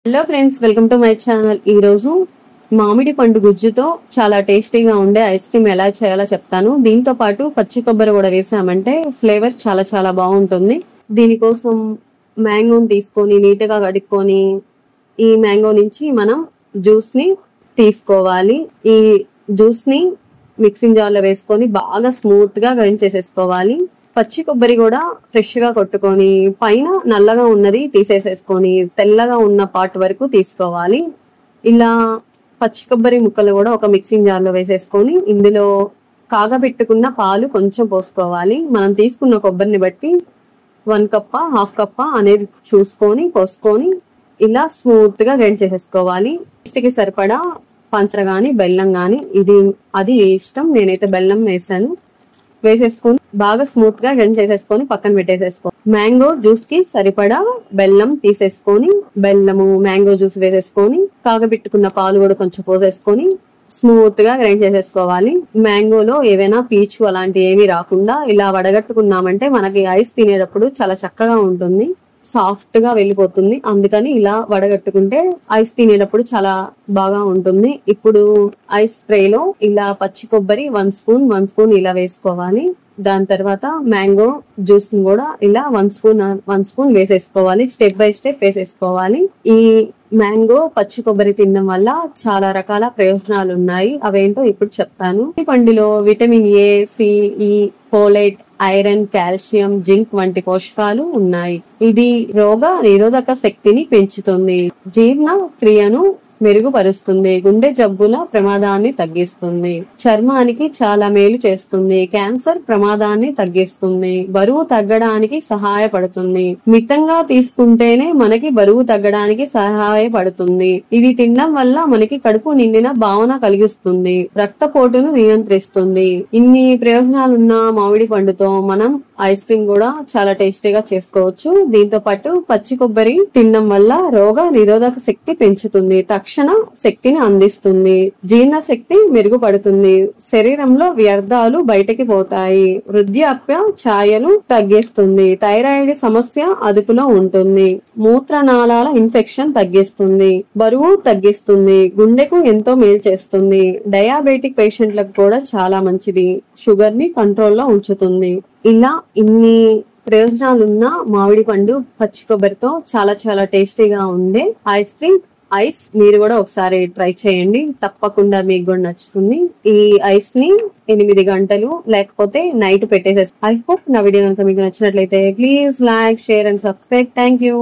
Hello friends, welcome to my channel. ఈ రోజు మామిడి పండు గుజ్జుతో చాలా టేస్టీగా ఉండే ఐస్ క్రీమ్ ఎలా చేయాలో చెప్తాను. దీంతో పాటు పచ్చి కొబ్బరి కూడా వేసామంటే ఫ్లేవర్ చాలా చాలా బాగుంటుంది. దీనికోసం మ్యాంగోని తీసుకొని నీట్గా కడుక్కొని ఈ మ్యాంగో నుంచి మనం జ్యూస్ ని తీసుకోవాలి. ఈ జ్యూస్ ని మిక్సింగ్ జార్ లో వేసుకొని బాగా స్మూత్ గా గ్రైండ్ చేసేసుకోవాలి. పచ్చి కొబ్బరి కూడా ఫ్రెష్ గా కొట్టుకొని పైన నల్లగా ఉన్నది తీసేసేసుకొని తెల్లగా ఉన్న పార్ట్ వరకు తీసుకోవాలి. ఇలా పచ్చి కొబ్బరి ముక్కలు కూడా ఒక మిక్సింగ్ జార్ లో వేసేసుకొని ఇందులో కాగబెట్టుకున్న పాలు కొంచెం పోసుకోవాలి. మనం తీసుకున్న కొబ్బరిని బట్టి 1 కప్ప 1/2 కప్ప అనేది చూసుకొని పోసుకొని ఇలా స్మూత్ గా గ్రైండ్ చేసేసుకోవాలి. టేస్ట్కి సరిపడా పంచదార గాని బెల్లం గాని అది ఇష్టం. నేనైతే బెల్లం వేసేసుకొని బాగా స్మూత్ గా గ్రైండ్ చేసేసుకొని పక్కన పెట్టేసేసుకోవాలి. మ్యాంగో జ్యూస్ కి సరిపడా బెల్లం తీసేసుకొని బెల్లము మ్యాంగో జ్యూస్ వేసేసుకొని కాగబెట్టుకున్న పాలు కూడా కొంచెం పోసేసుకొని స్మూత్ గా గ్రైండ్ చేసేసుకోవాలి. మ్యాంగోలో ఏవైనా పీచు అలాంటి ఏమీ రాకుండా ఇలా వడగట్టుకున్నామంటే మనకి ఐస్ తినేటప్పుడు చాలా చక్కగా ఉంటుంది, సాఫ్ట్ గా వెళ్ళిపోతుంది. అందుకని ఇలా వడగట్టుకుంటే ఐస్ తినేటప్పుడు చాలా బాగా ఉంటుంది. ఇప్పుడు ఐస్ ట్రేలో ఇలా పచ్చి కొబ్బరి 1 స్పూన్ ఇలా వేసుకోవాలి. దాని తర్వాత మ్యాంగో జ్యూస్ ని కూడా ఇలా 1 స్పూన్ వేసేసుకోవాలి. స్టెప్ బై స్టెప్ వేసేసుకోవాలి. ఈ మ్యాంగో పచ్చి కొబ్బరి తినడం వల్ల చాలా రకాల ప్రయోజనాలు ఉన్నాయి. అవేంటో ఇప్పుడు చెప్తాను. ఈ పండులో విటమిన్ ఏ, సి, ఈ, ఫోలేట్, ఐరన్, కాల్షియం, జింక్ వంటి పోషకాలు ఉన్నాయి. ఇది రోగ నిరోధక శక్తిని పెంచుతుంది, జీర్ణ క్రియను మెరుగుపరుస్తుంది, గుండె జబ్బుల ప్రమాదాన్ని తగ్గిస్తుంది, చర్మానికి చాలా మేలు చేస్తుంది, క్యాన్సర్ ప్రమాదాన్ని తగ్గిస్తుంది, బరువు తగ్గడానికి సహాయపడుతుంది. మితంగా తీసుకుంటేనే మనకి బరువు తగ్గడానికి సహాయపడుతుంది. ఇది తినడం వల్ల మనకి కడుపు నిండిన భావన కలిగిస్తుంది, రక్తపోటును నియంత్రిస్తుంది. ఇన్ని ప్రయోజనాలున్న మామిడి పండుతో మనం ఐస్ క్రీమ్ కూడా చాలా టేస్టీగా చేసుకోవచ్చు. దీంతో పాటు పచ్చి కొబ్బరి తినడం వల్ల రోగ నిరోధక శక్తి పెంచుతుంది, తక్షణ శక్తిని అందిస్తుంది, జీర్ణ శక్తి మెరుగుపడుతుంది, శరీరంలో వ్యర్థాలు బయటకి పోతాయి, వృద్ధాప్య ఛాయలు తగ్గిస్తుంది, థైరాయిడ్ సమస్య అదుపులో ఉంటుంది, మూత్రనాళాల ఇన్ఫెక్షన్ తగ్గిస్తుంది, బరువు తగ్గిస్తుంది, గుండెకు ఎంతో మేలు చేస్తుంది, డయాబెటిక్ పేషెంట్లకు కూడా చాలా మంచిది, షుగర్ ని కంట్రోల్లో ఉంచుతుంది. ఇలా ఇన్ని ప్రయోజనాలున్న మామిడి పండు పచ్చి కొబ్బరితో చాలా చాలా టేస్టీగా ఉండే ఐస్ మీరు కూడా ఒకసారి ట్రై చేయండి, తప్పకుండా మీకు కూడా నచ్చుతుంది. ఈ ఐస్ ని 8 గంటలు లేకపోతే నైట్ పెట్టేసేసి. ఐ హోప్ నా వీడియో కనుక మీకు నచ్చినట్లయితే please like, share and subscribe. Thank you.